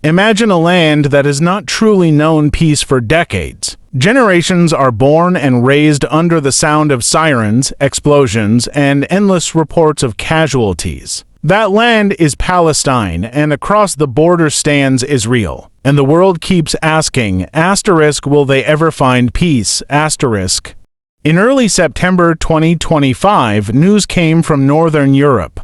Imagine a land that has not truly known peace for decades. Generations are born and raised under the sound of sirens, explosions, and endless reports of casualties. That land is Palestine, and across the border stands Israel. And the world keeps asking, will they ever find peace? In early September 2025, news came from Northern Europe.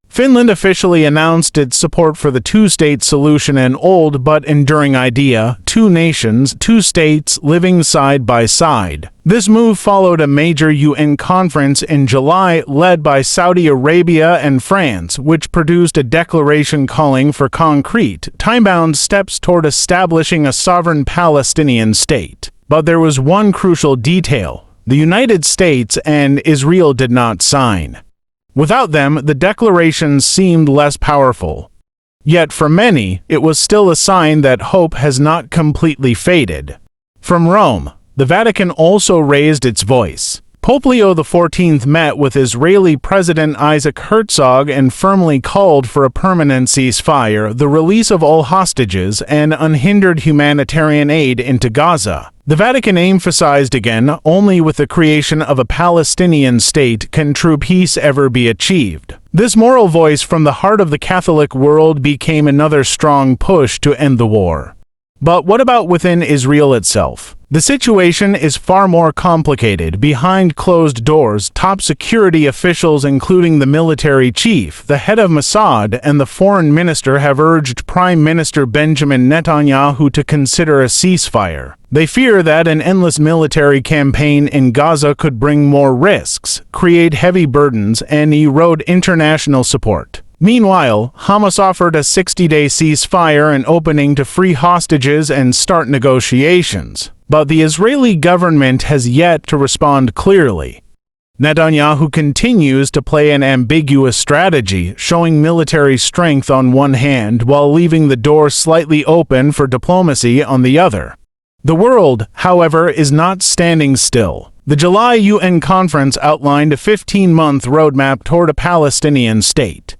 Finland officially announced its support for the two-state solution, an old but enduring idea: two nations, two states living side by side. This move followed a major UN conference in July led by Saudi Arabia and France, which produced a declaration calling for concrete, time-bound steps toward establishing a sovereign Palestinian state. But there was one crucial detail: the United States and Israel did not sign. Without them, the declaration seemed less powerful. Yet for many, it was still a sign that hope has not completely faded. From Rome, the Vatican also raised its voice. Pope Leo XIV met with Israeli President Isaac Herzog and firmly called for a permanent ceasefire, the release of all hostages, and unhindered humanitarian aid into Gaza. The Vatican emphasized again, only with the creation of a Palestinian state can true peace ever be achieved. This moral voice from the heart of the Catholic world became another strong push to end the war. But what about within Israel itself? The situation is far more complicated. Behind closed doors, top security officials, including the military chief, the head of Mossad, and the foreign minister, have urged Prime Minister Benjamin Netanyahu to consider a ceasefire. They fear that an endless military campaign in Gaza could bring more risks, create heavy burdens, and erode international support. Meanwhile, Hamas offered a 60-day ceasefire, an opening to free hostages and start negotiations. But the Israeli government has yet to respond clearly. Netanyahu continues to play an ambiguous strategy, showing military strength on one hand while leaving the door slightly open for diplomacy on the other. The world, however, is not standing still. The July UN conference outlined a 15-month roadmap toward a Palestinian state.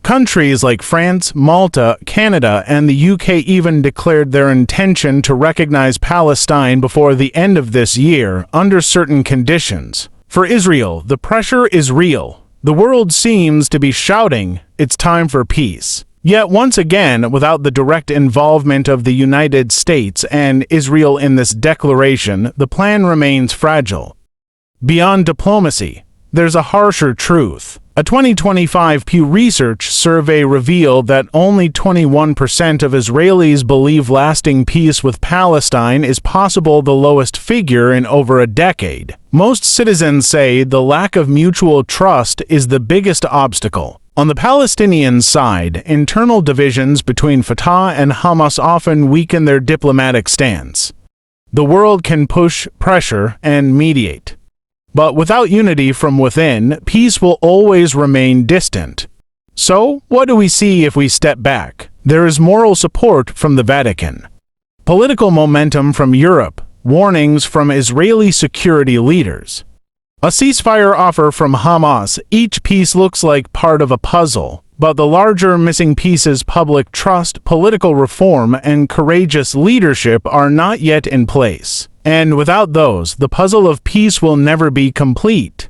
Countries like France, Malta, Canada, and the UK even declared their intention to recognize Palestine before the end of this year, under certain conditions. For Israel, the pressure is real. The world seems to be shouting, "It's time for peace." Yet once again, without the direct involvement of the United States and Israel in this declaration, the plan remains fragile. Beyond diplomacy, there's a harsher truth. A 2025 Pew Research survey revealed that only 21% of Israelis believe lasting peace with Palestine is possible, the lowest figure in over a decade. Most citizens say the lack of mutual trust is the biggest obstacle. On the Palestinian side, internal divisions between Fatah and Hamas often weaken their diplomatic stance. The world can push, pressure, and mediate. But without unity from within, peace will always remain distant. So, what do we see if we step back? There is moral support from the Vatican, political momentum from Europe, warnings from Israeli security leaders, a ceasefire offer from Hamas. Each piece looks like part of a puzzle, but the larger missing pieces, public trust, political reform, and courageous leadership, are not yet in place. And without those, the puzzle of peace will never be complete.